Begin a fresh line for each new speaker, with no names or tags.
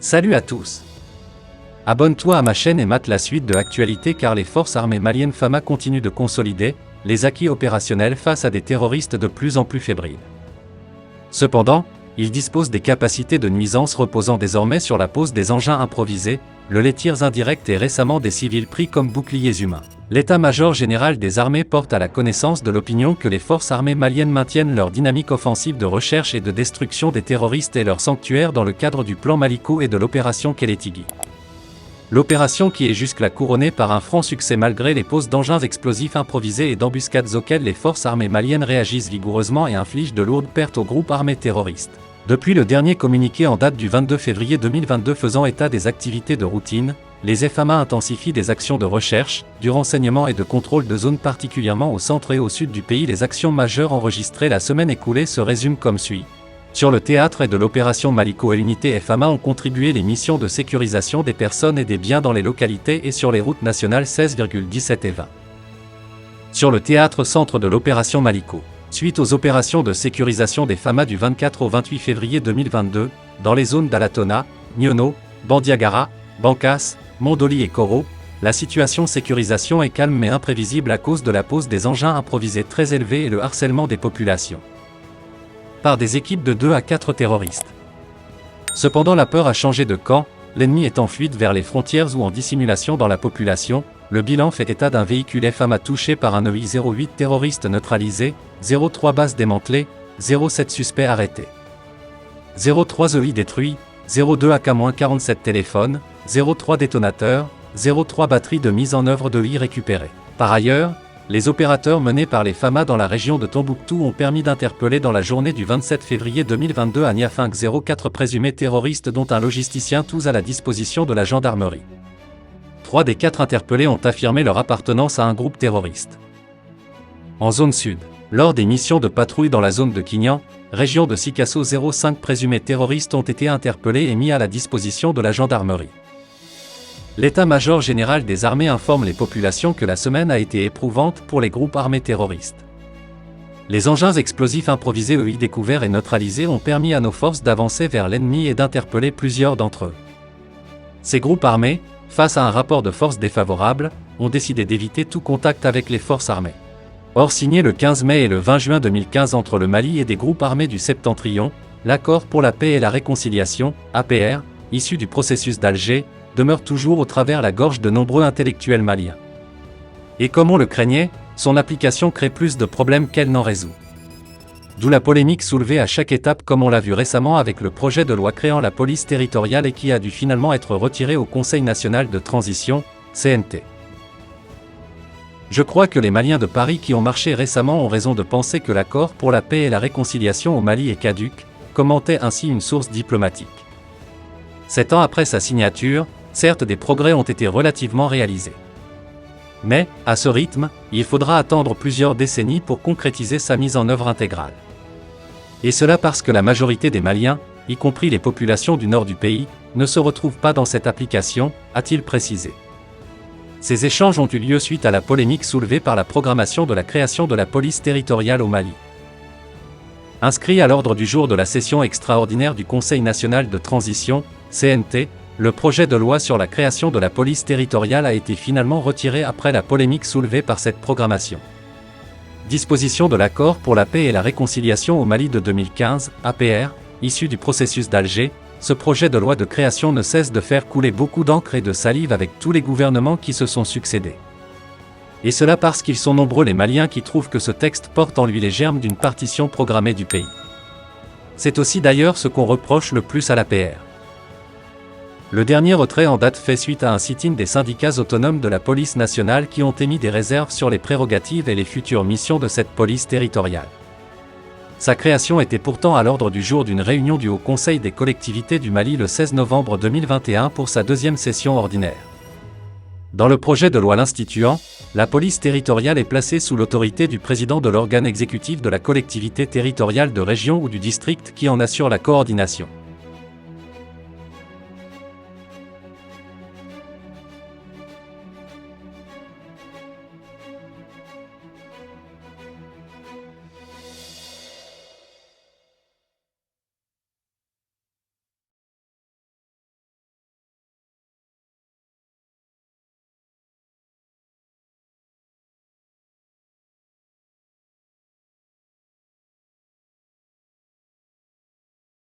Salut à tous. Abonne-toi à ma chaîne et mate la suite de l'actualité car les forces armées maliennes FAMA continuent de consolider les acquis opérationnels face à des terroristes de plus en plus fébriles. Cependant, ils disposent des capacités de nuisance reposant désormais sur la pose des engins improvisés, les tirs indirects et récemment des civils pris comme boucliers humains. L'état-major général des armées porte à la connaissance de l'opinion que les forces armées maliennes maintiennent leur dynamique offensive de recherche et de destruction des terroristes et leurs sanctuaires dans le cadre du plan Maliko et de l'opération Kélétigui. L'opération qui est jusque-là couronnée par un franc succès malgré les poses d'engins explosifs improvisés et d'embuscades auxquelles les forces armées maliennes réagissent vigoureusement et infligent de lourdes pertes aux groupes armés terroristes. Depuis le dernier communiqué en date du 22 février 2022 faisant état des activités de routine, les FAMA intensifient des actions de recherche, du renseignement et de contrôle de zones particulièrement au centre et au sud du pays. Les actions majeures enregistrées la semaine écoulée se résument comme suit. Sur le théâtre et de l'opération Maliko et l'unité FAMA ont contribué les missions de sécurisation des personnes et des biens dans les localités et sur les routes nationales 16,17 et 20. Sur le théâtre centre de l'opération Maliko, suite aux opérations de sécurisation des FAMA du 24 au 28 février 2022, dans les zones d'Alatona, Niono, Bandiagara, Bankas, Mondoli et Koro, la situation sécurisation est calme mais imprévisible à cause de la pose des engins improvisés très élevés et le harcèlement des populations par des équipes de 2 à 4 terroristes. Cependant la peur a changé de camp, l'ennemi est en fuite vers les frontières ou en dissimulation dans la population. Le bilan fait état d'un véhicule FAMA touché par un EI-08 terroriste neutralisé, 03 bases démantelées, 07 suspects arrêtés. 03 EI détruits, 02 AK-47 téléphones, 03 détonateurs, 03 batteries de mise en œuvre de EI récupérées. Par ailleurs, les opérateurs menés par les FAMA dans la région de Tombouctou ont permis d'interpeller dans la journée du 27 février 2022 à Niafing 04 présumés terroristes dont un logisticien tous à la disposition de la gendarmerie. 3 des 4 interpellés ont affirmé leur appartenance à un groupe terroriste. En zone sud, lors des missions de patrouille dans la zone de Kignan, région de Sikasso 05 présumés terroristes ont été interpellés et mis à la disposition de la gendarmerie. L'état-major général des armées informe les populations que la semaine a été éprouvante pour les groupes armés terroristes. Les engins explosifs improvisés EI découverts et neutralisés ont permis à nos forces d'avancer vers l'ennemi et d'interpeller plusieurs d'entre eux. Ces groupes armés, face à un rapport de force défavorable, ont décidé d'éviter tout contact avec les forces armées. Or signé le 15 mai et le 20 juin 2015 entre le Mali et des groupes armés du Septentrion, l'accord pour la paix et la réconciliation, APR, issu du processus d'Alger, demeure toujours au travers la gorge de nombreux intellectuels maliens. Et comme on le craignait, son application crée plus de problèmes qu'elle n'en résout. D'où la polémique soulevée à chaque étape comme on l'a vu récemment avec le projet de loi créant la police territoriale et qui a dû finalement être retiré au Conseil national de transition, CNT. Je crois que les Maliens de Paris qui ont marché récemment ont raison de penser que l'accord pour la paix et la réconciliation au Mali est caduc, commentait ainsi une source diplomatique. 7 ans après sa signature, certes des progrès ont été relativement réalisés. Mais, à ce rythme, il faudra attendre plusieurs décennies pour concrétiser sa mise en œuvre intégrale. Et cela parce que la majorité des Maliens, y compris les populations du nord du pays, ne se retrouvent pas dans cette application, a-t-il précisé. Ces échanges ont eu lieu suite à la polémique soulevée par la programmation de la création de la police territoriale au Mali. Inscrit à l'ordre du jour de la session extraordinaire du Conseil national de transition, CNT, le projet de loi sur la création de la police territoriale a été finalement retiré après la polémique soulevée par cette programmation. Disposition de l'accord pour la paix et la réconciliation au Mali de 2015, APR, issu du processus d'Alger, ce projet de loi de création ne cesse de faire couler beaucoup d'encre et de salive avec tous les gouvernements qui se sont succédés. Et cela parce qu'ils sont nombreux les Maliens qui trouvent que ce texte porte en lui les germes d'une partition programmée du pays. C'est aussi d'ailleurs ce qu'on reproche le plus à l'APR. Le dernier retrait en date fait suite à un sit-in des syndicats autonomes de la police nationale qui ont émis des réserves sur les prérogatives et les futures missions de cette police territoriale. Sa création était pourtant à l'ordre du jour d'une réunion du Haut Conseil des collectivités du Mali le 16 novembre 2021 pour sa deuxième session ordinaire. Dans le projet de loi l'instituant, la police territoriale est placée sous l'autorité du président de l'organe exécutif de la collectivité territoriale de région ou du district qui en assure la coordination.